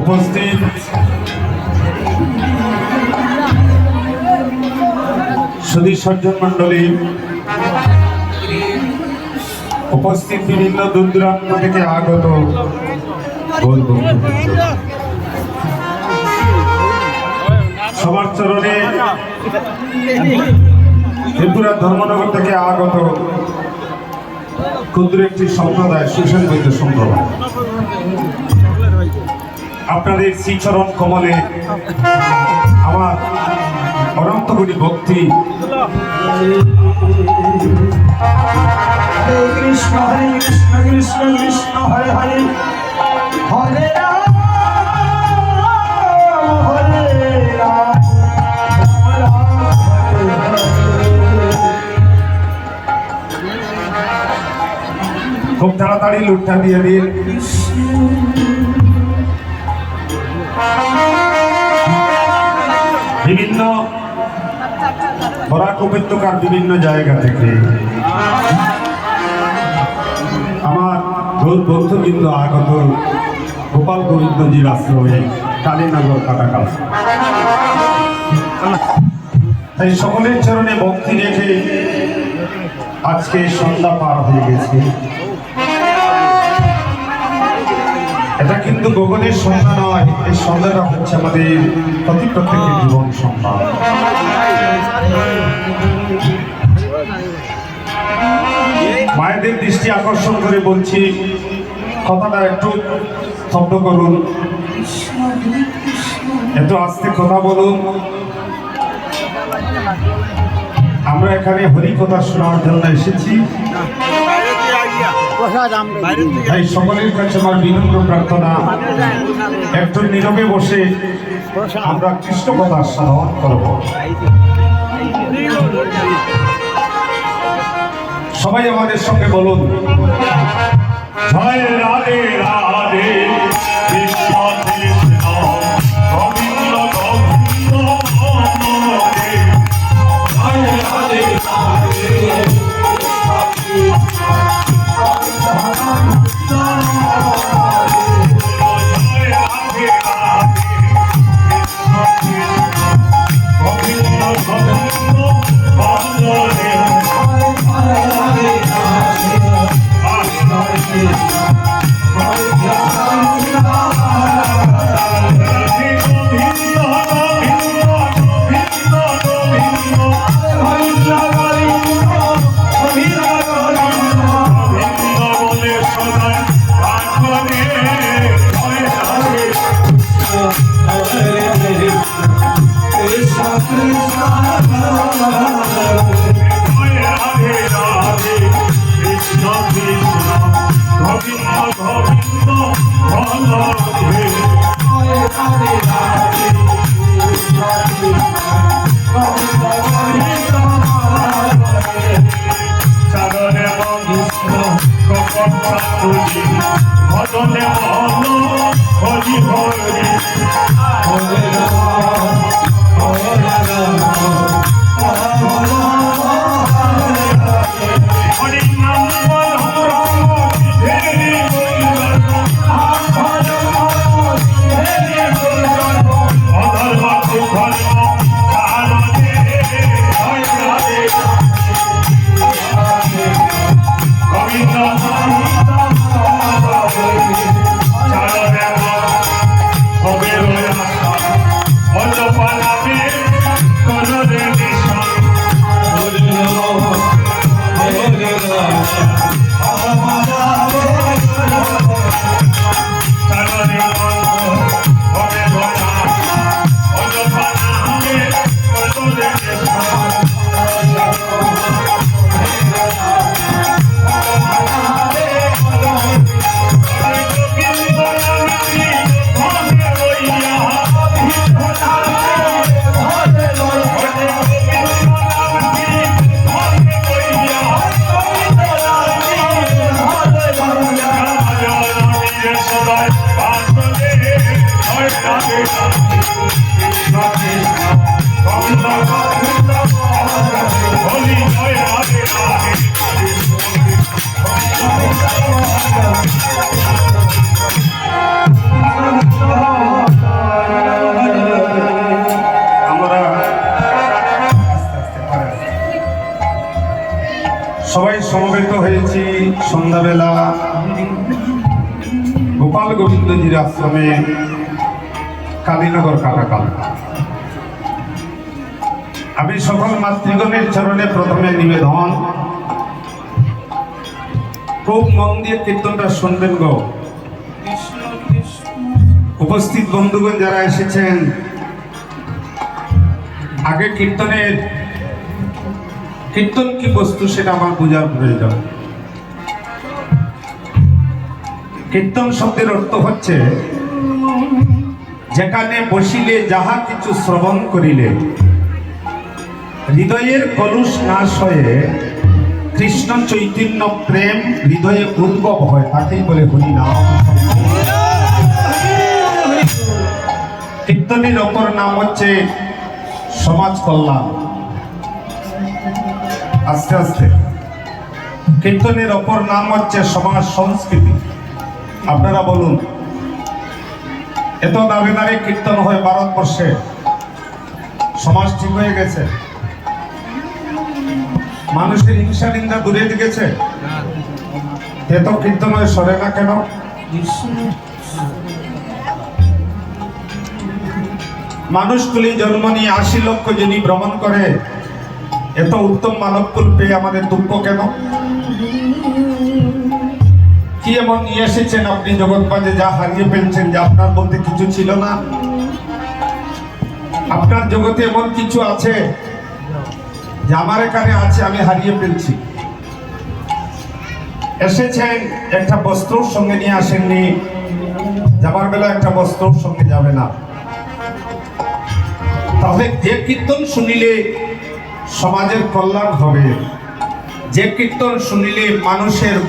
উপস্থিত সুধী সজ্জন মন্ডলী, উপস্থিত বিভিন্ন দূর দূরান্ত থেকে আগত সবার চরণে ত্রিপুরা ধর্মনগর থেকে আগত ক্ষুদ্র একটি সম্প্রদায় সুসংগঠিত সম্প্রদায়, আপনাদের শ্রীচরণ কমলে আমার অনন্ত কোটি ভক্তি। হরে কৃষ্ণ কৃষ্ণ কৃষ্ণ হরে হরে হরে রাম হরে রাম রাম হরে হরে। খুব তাড়াতাড়ি লুটটা দিয়ে দিন। বিভিন্ন বরাক উপত্যকার বিভিন্ন জায়গা থেকে আমার বন্ধুবৃন্দ আগত গোপাল গোবিন্দজির আশ্রমে কালীনগর কাটাকাল, তাই সকলের চরণে ভক্তি রেখে আজকে সন্ধ্যা পার হয়ে গেছে। এটা কিন্তু গগনের সন্ধ্যা নয়, এই সন্ধ্যাটা হচ্ছে আমাদের প্রত্যেকের জীবন সন্ধ্যা। মায়েদের দৃষ্টি আকর্ষণ করে বলছি, কথাটা একটু শব্দ করুন, একটু আস্তে কথা বলুন। আমরা এখানে হরি কথা শোনার জন্য এসেছি, তাই সকলের কাছে আমার বিনম্র প্রার্থনা, একটু নীরবে বসে আমরা কৃষ্ণ কথা সাধন করব। সবাই আমাদের সঙ্গে বলুন, জয় রাধে রাধে কৃষ্ণ কৃষ্ণ গোবিন্দ গোবিন্দ হরে, জয় রাধে রাধে তুলি ভজনে বল হরি হরি হরি নাম বল হরি অধর্ম কুধর্ম কারণে গোবিন্দ চারণে হবে আশা অজপালাবে কররে নিশা চারণে হবে দয়া অজপালাবে কররে নিশা হোলি জয় রাধে রাধে আমরা সবাই সমবেত হয়েছি সন্ধ্যাবেলা গোপাল গোবিন্দজির আশ্রমে কালীনগর কাটাকাল। আমি সকল মাতৃগণের চরণে প্রথমে নিবেদন, খুব মন দিয়ে কীর্তনটা শুনবেন গো। উপস্থিত বন্ধুগণ যারা এসেছেন, আগে কীর্তন কি বস্তু সেটা আমার বোঝার প্রয়োজন। কীর্তন শব্দের অর্থ হচ্ছে যেখানে বসিলে যাহা কিছু শ্রবণ করিলে হৃদয়ের কলুষ নাশ হয়ে কৃষ্ণ চৈতন্য প্রেম হৃদয়ে উদ্ভব হয়, তাকেই বলে হরি নাম। কীর্তনের অপর নাম হচ্ছে সমাজ কল্যাণ। আস্তে আস্তে কীর্তনের অপর নাম হচ্ছে সমাজ সংস্কৃতি। আপনারা বলুন, এত দাঁড়ে দাঁড়িয়ে কীর্তন হয় ভারতবর্ষে, সমাজ ঠিক হয়ে গেছে? মানুষের হিংসা নিন্দা দূরে গেছে? এত কীর্তন হয়ে সরে না কেন? মানুষগুলি জন্ম নিয়ে 80 লক্ষ যিনি ভ্রমণ করে, এত উত্তম মানবকুল পেয়ে আমাদের দুঃখ কেন? কি এমন নিয়ে এসেছেন আপনি জগৎবাজে যা হারিয়ে ফেলছেন, যে আপনার বলতে কিছু ছিল না? আপনার জগতে এমন কিছু আছে যে আমার এখানে আছে, আমি হারিয়ে ফেলছি। এসেছেন একটা বস্ত্রর সঙ্গে নিয়ে আসেননি, যাবার বেলা একটা বস্ত্রর সঙ্গে যাবে না। তাহলে যে কীর্তন শুনিলে সমাজের কল্যাণ হবে, যে কীর্তন শুনিলে মানুষের